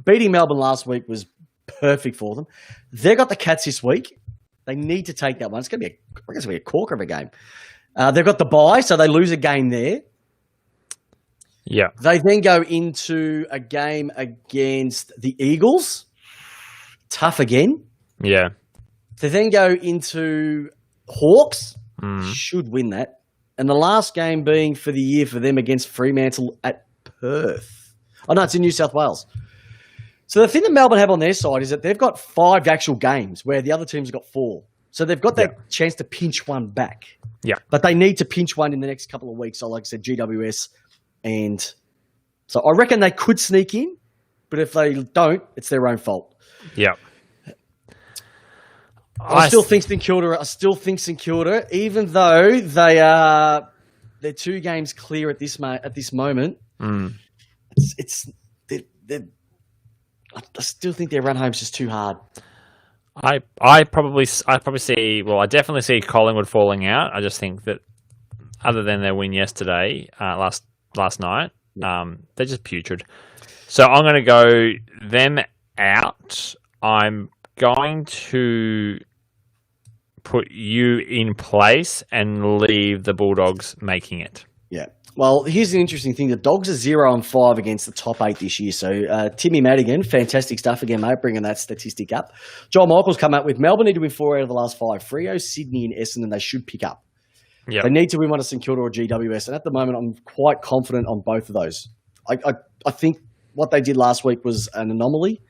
Beating Melbourne last week was perfect for them. They've got the Cats this week. They need to take that one. It's going to be a corker of a game. They've got the bye, so they lose a game there. Yeah. They then go into a game against the Eagles. Tough again. Yeah. They then go into Hawks. Should win that. And the last game being for the year for them against Fremantle at Perth. Oh, no, it's in New South Wales. So the thing that Melbourne have on their side is that they've got 5 actual games where the other teams have got 4. So they've got that chance to pinch one back. Yeah. But they need to pinch one in the next couple of weeks. So like I said, GWS. And so I reckon they could sneak in, but if they don't, it's their own fault. Yeah. I still think St Kilda, even though they're 2 games clear at this moment, I still think their run home's just too hard. I definitely see Collingwood falling out. I just think that other than their win yesterday, last night, they're just putrid. So I'm going to go them out. I'm going to put you in place and leave the Bulldogs making it. Yeah. Well, here's an interesting thing. The Dogs are 0-5 against the top 8 this year. So Timmy Madigan, fantastic stuff again, mate, bringing that statistic up. John Michael's come up with Melbourne need to win 4 out of the last 5. Freo, Sydney and Essendon, they should pick up. Yep. They need to win one of St Kilda or GWS. And at the moment, I'm quite confident on both of those. I think what they did last week was an anomaly,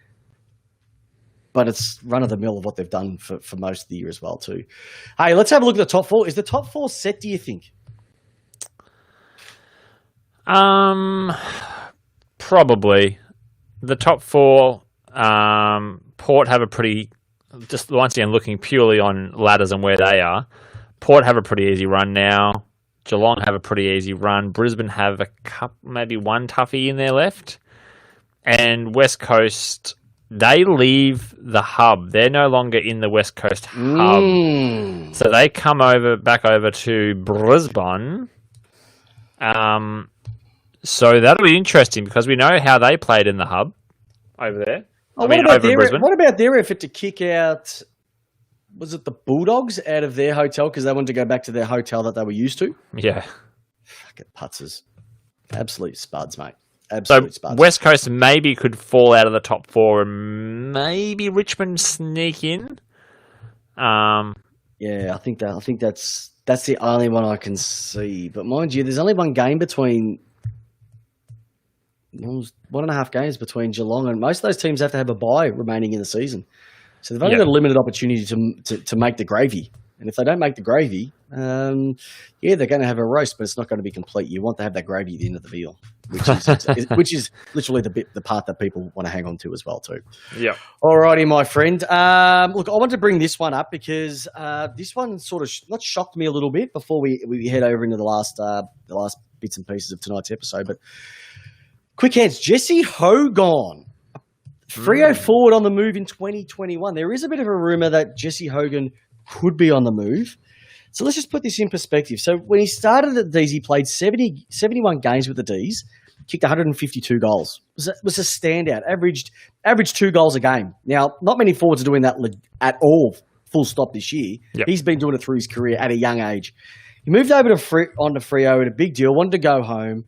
but it's run-of-the-mill of what they've done for most of the year as well, too. Hey, let's have a look at the top 4. Is the top 4 set, do you think? Probably. The top 4, Port have a pretty, just once again looking purely on ladders and where they are, Port have a pretty easy run now. Geelong have a pretty easy run. Brisbane have maybe one toughie in there left. And West Coast, they leave the hub. They're no longer in the West Coast hub. So they come back over to Brisbane. So that'll be interesting because we know how they played in the hub over there. What about their effort to kick out, was it the Bulldogs out of their hotel because they wanted to go back to their hotel that they were used to? Yeah. Fucking putzers. Absolute spuds, mate. Absolute spuds. West Coast maybe could fall out of the top 4 and maybe Richmond sneak in. Yeah, I think that's the only one I can see. But mind you, there's only one game between 1.5 games between Geelong, and most of those teams have to have a bye remaining in the season. So they've only got a limited opportunity to make the gravy. And if they don't make the gravy, they're going to have a roast, but it's not going to be complete. You want to have that gravy at the end of the veal, which is literally the part that people want to hang on to as well too. Yeah. Alrighty, my friend. Look, I want to bring this one up because this one sort of not shocked me a little bit before we head over into the last bits and pieces of tonight's episode. But quick hands, Jesse Hogan. Freo forward on the move in 2021. There is a bit of a rumour that Jesse Hogan could be on the move. So let's just put this in perspective. So when he started at the D's, he played 71 games with the D's, kicked 152 goals. Was a standout, averaged 2 goals a game. Now, not many forwards are doing that at all, full stop this year. Yep. He's been doing it through his career at a young age. He moved over onto Freo at a big deal, wanted to go home.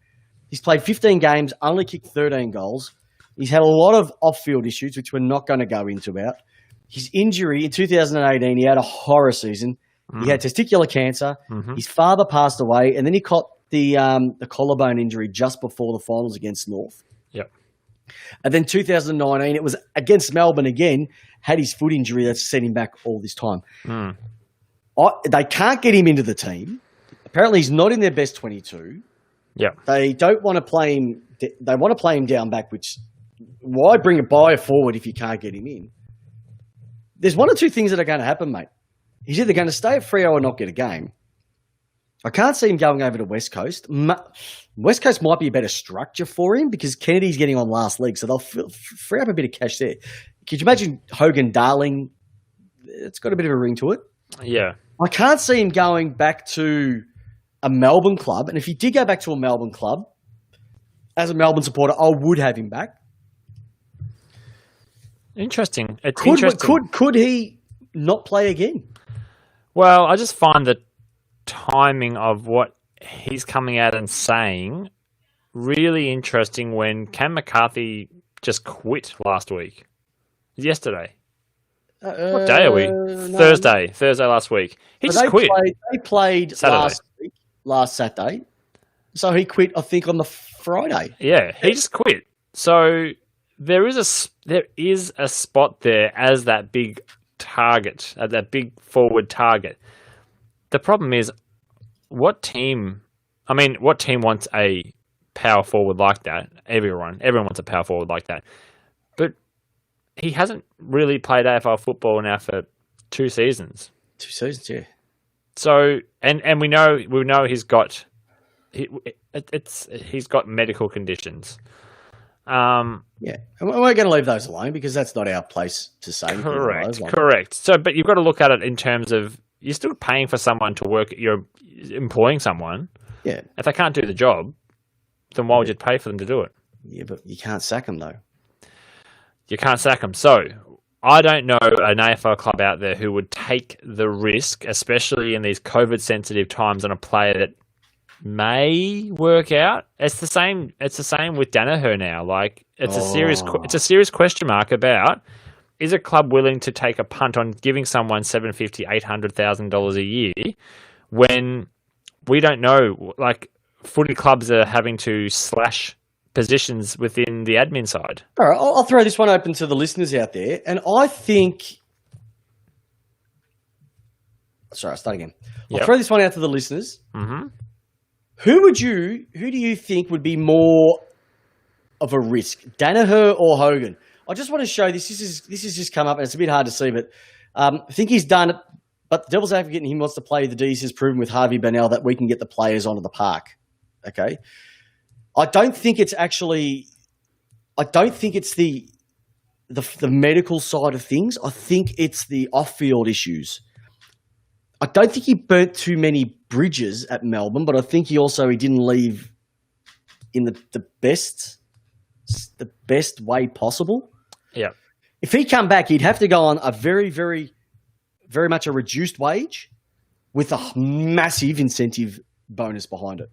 He's played 15 games, only kicked 13 goals. He's had a lot of off-field issues, which we're not going to go into about. His injury in 2018, he had a horror season. He had testicular cancer. His father passed away, and then he caught the collarbone injury just before the finals against North. Yep. And then 2019, it was against Melbourne again, had his foot injury that's set him back all this time. They can't get him into the team. Apparently, he's not in their best 22. Yeah. They don't want to play him. They want to play him down back, which why bring a buyer forward if you can't get him in? There's one or two things that are going to happen, mate. He's either going to stay at Freo or not get a game. I can't see him going over to West Coast. West Coast might be a better structure for him because Kennedy's getting on last leg, so they'll free up a bit of cash there. Could you imagine Hogan Darling? It's got a bit of a ring to it. Yeah. I can't see him going back to a Melbourne club, and if he did go back to a Melbourne club, as a Melbourne supporter, I would have him back. Interesting. It's interesting. Could he not play again? Well, I just find the timing of what he's coming out and saying really interesting when Cam McCarthy just quit last week. Yesterday. What day are we? No. Thursday last week. He just quit. They played Saturday. last Saturday. So he quit, I think, on the Friday. Yeah, he just quit. So there is a spot there as that big target, that big forward target. The problem is, what team wants a power forward like that? Everyone wants a power forward like that. But he hasn't really played AFL football now for 2 seasons. 2 seasons, yeah. So, and we know he's got medical conditions. Yeah, and we're going to leave those alone because that's not our place to say. Correct. So, but you've got to look at it in terms of you're still paying for someone to work. You're employing someone. Yeah. If they can't do the job, then why would you pay for them to do it? Yeah, but you can't sack them though. You can't sack them. So, I don't know an AFL club out there who would take the risk, especially in these COVID-sensitive times, on a player that may work out. It's the same. It's the same with Danaher now. Like it's a serious question mark about, is a club willing to take a punt on giving someone $750,000, $800,000 a year when we don't know? Like footy clubs are having to slash positions within the admin side. All right, I'll throw this one open to the listeners out there, and I think. Sorry, I'll start again. I'll throw this one out to the listeners. Mm-hmm. Who do you think would be more of a risk, Danaher or Hogan? I just want to show this. This has just come up, and it's a bit hard to see, but I think he's done it. But the devil's advocate, and he wants to play the D's has proven with Harvey Bennell that we can get the players onto the park. Okay, I don't think it's the medical side of things. I think it's the off-field issues. I don't think he burnt too many bridges at Melbourne, but I think he didn't leave in the best way possible. Yeah. If he come back, he'd have to go on a very, very, very much a reduced wage with a massive incentive bonus behind it.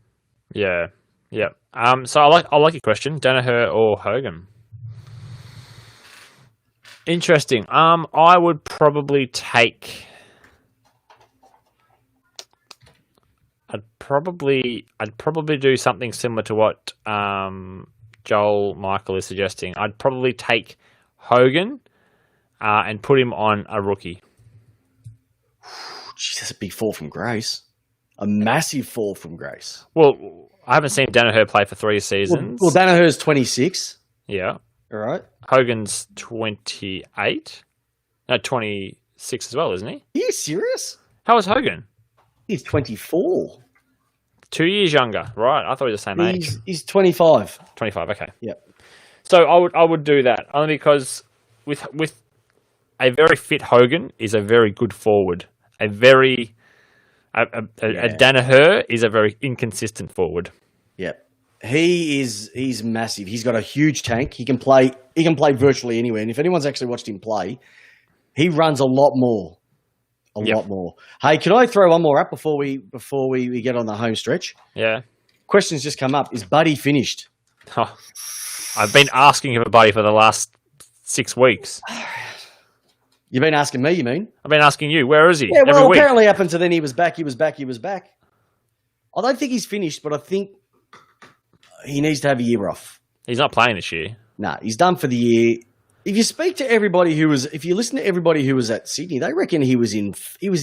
Yeah. Yeah. So I like your question, Danaher or Hogan. Interesting. I would probably take. I'd probably do something similar to what Joel Michael is suggesting. I'd probably take Hogan and put him on a rookie. Jeez, that's a big fall from grace. A massive fall from grace. Well, I haven't seen Danaher play for 3 seasons. Well, Danaher's 26. Yeah. All right. Hogan's 28. No, 26 as well, isn't he? Are you serious? How was Hogan? He's 24. 2 years younger, right? I thought he was the same age. He's 25. 25, okay. Yep. So I would do that only because with a very fit Hogan is a very good forward. A Danaher is a very inconsistent forward. Yep. He's massive. He's got a huge tank. He can play virtually anywhere. And if anyone's actually watched him play, he runs a lot more. A lot more. Hey, can I throw one more up before we get on the home stretch? Yeah. Question's just come up. Is Buddy finished? Oh, I've been asking for Buddy for the last 6 weeks. You've been asking me, you mean? I've been asking you. Where is he? Yeah, well, every week. Apparently up until then he was back. I don't think he's finished, but I think he needs to have a year off. He's not playing this year. Nah, he's done for the year. If you speak to everybody if you listen to everybody who was at Sydney, they reckon he was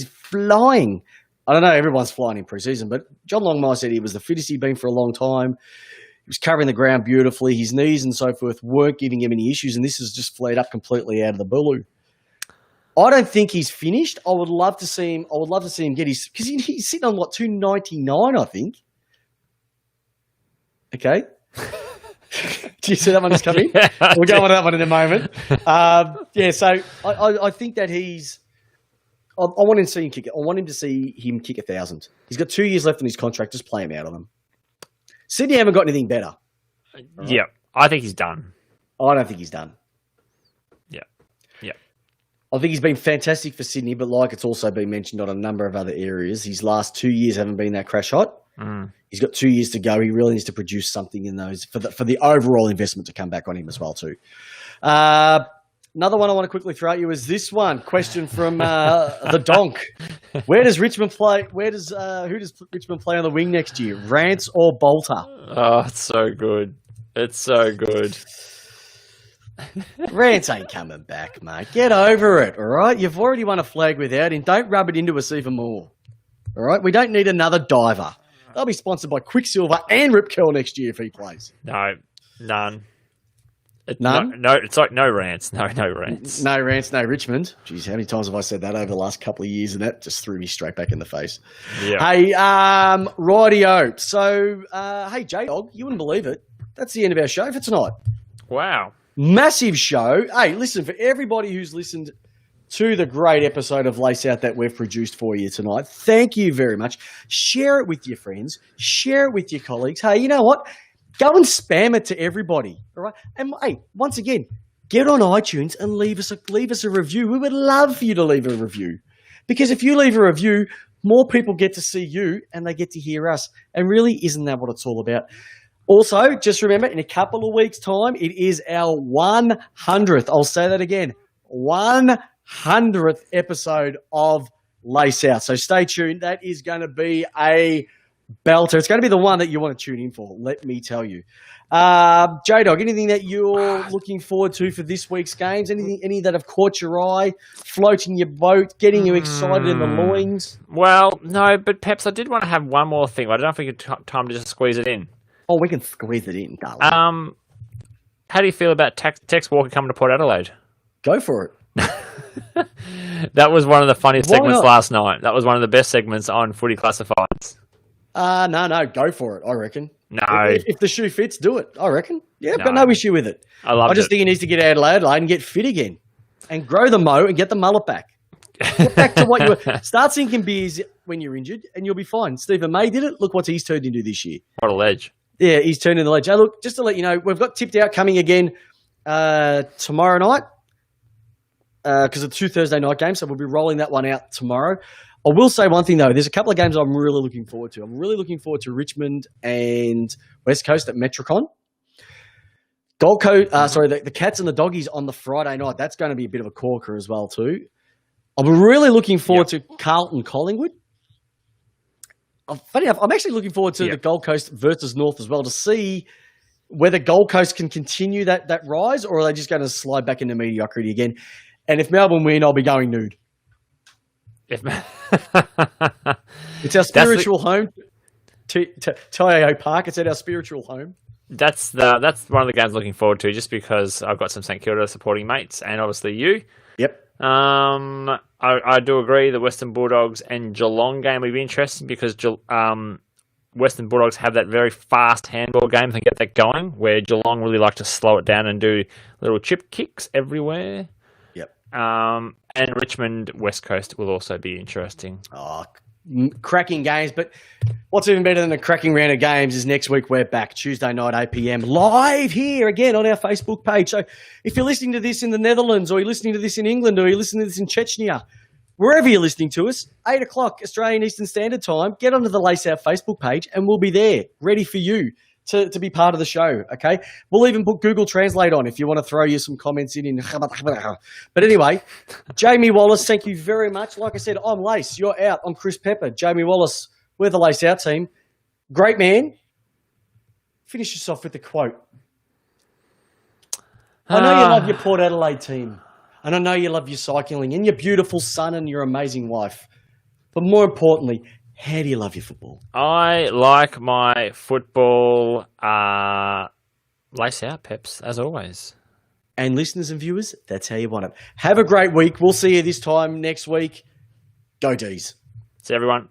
flying. I don't know, everyone's flying in preseason, but John Longmire said he was the fittest he'd been for a long time. He was covering the ground beautifully. His knees and so forth weren't giving him any issues, and this has just flared up completely out of the blue. I don't think he's finished. I would love to see him get his, because he's sitting on what, 299, I think. Okay. Do you see that one just come in? Yeah, We'll go on to that one in a moment. So I think that I want him to see him kick it. I want him to see him kick 1,000. He's got 2 years left in his contract. Just play him out of them. Sydney haven't got anything better. Yeah, I think he's done. I don't think he's done. Yeah. I think he's been fantastic for Sydney, but like it's also been mentioned on a number of other areas, his last 2 years haven't been that crash hot. He's got 2 years to go. He really needs to produce something in those for the overall investment to come back on him as well too. Another one I want to quickly throw at you is this one. Question from the Donk. Who does Richmond play on the wing next year? Rance or Bolter? Oh, it's so good. It's so good. Rance ain't coming back, mate. Get over it, all right? You've already won a flag without him. Don't rub it into us even more. All right? We don't need another diver. They'll be sponsored by Quicksilver and Rip Curl next year if he plays. No, none. None? No, it's like no rants. No rants. No Rance, no Richmond. Jeez, how many times have I said that over the last couple of years, and that just threw me straight back in the face. Yeah. Hey, rightio. So, hey, J-Dog, you wouldn't believe it. That's the end of our show for tonight. Wow. Massive show. Hey, listen, for everybody who's listened to the great episode of Lace Out that we've produced for you tonight, thank you very much. Share it with your friends. Share it with your colleagues. Hey, you know what? Go and spam it to everybody, all right? And, hey, once again, get on iTunes and leave us a review. We would love for you to leave a review, because if you leave a review, more people get to see you and they get to hear us. And really, isn't that what it's all about? Also, just remember, in a couple of weeks' time, it is our 100th. I'll say that again, 100th episode of Lace Out. So stay tuned. That is going to be a belter. It's going to be the one that you want to tune in for, let me tell you. J-Dog, anything that you're looking forward to for this week's games? Any that have caught your eye, floating your boat, getting you excited in the loins? Well, no, but Peps, I did want to have one more thing. I don't know if we could time to just squeeze it in. Oh, we can squeeze it in, darling. How do you feel about Tex Walker coming to Port Adelaide? Go for it. That was one of the funniest Why segments not? last night. That was one of the best segments on Footy Classifieds. No, go for it, I reckon. No. If the shoe fits, do it, I reckon. Yeah, I've got No. no issue with it. I just think he needs to get out of Adelaide and get fit again. And grow the mo and get the mullet back. Get back to what you were. Start sinking beers when you're injured and you'll be fine. Stephen May did it. Look what he's turned into this year. What a ledge. Yeah, he's turned into the ledge. Hey, look, just to let you know, we've got Tipped Out coming again tomorrow night because it's 2 Thursday night games, so we'll be rolling that one out tomorrow. I will say one thing, though. There's a couple of games I'm really looking forward to. I'm really looking forward to Richmond and West Coast at Metricon. Gold Coast, the Cats and the Doggies on the Friday night. That's going to be a bit of a corker as well, too. I'm really looking forward to Carlton Collingwood. Funny enough, I'm actually looking forward to the Gold Coast versus North as well, to see whether Gold Coast can continue that rise, or are they just going to slide back into mediocrity again. And if Melbourne win, I'll be going nude. It's our spiritual home, Taio Park. It's at our spiritual home. That's one of the games I'm looking forward to, just because I've got some St Kilda supporting mates, and obviously you. Yep. I do agree the Western Bulldogs and Geelong game will be interesting, because Western Bulldogs have that very fast handball game and get that going, where Geelong really like to slow it down and do little chip kicks everywhere. Yep. And Richmond West Coast will also be interesting. Oh, cracking games. But what's even better than a cracking round of games is next week we're back, Tuesday night, 8 p.m, live here again on our Facebook page. So if you're listening to this in the Netherlands, or you're listening to this in England, or you're listening to this in Chechnya, wherever you're listening to us, 8 o'clock Australian Eastern Standard Time, get onto the Lace Out Facebook page and we'll be there, ready for you to be part of the show, okay? We'll even put Google Translate on if you want to throw you some comments in. But anyway, Jamie Wallace, thank you very much. Like I said, I'm Lace, you're out. I'm Chris Pepper. Jamie Wallace, we're the Lace Out team. Great man. Finish us off with the quote. I know you love your Port Adelaide team. And I know you love your cycling and your beautiful son and your amazing wife. But more importantly, how do you love your football? I like my football lace out, Peps, as always. And listeners and viewers, that's how you want it. Have a great week. We'll see you this time next week. Go D's. See everyone.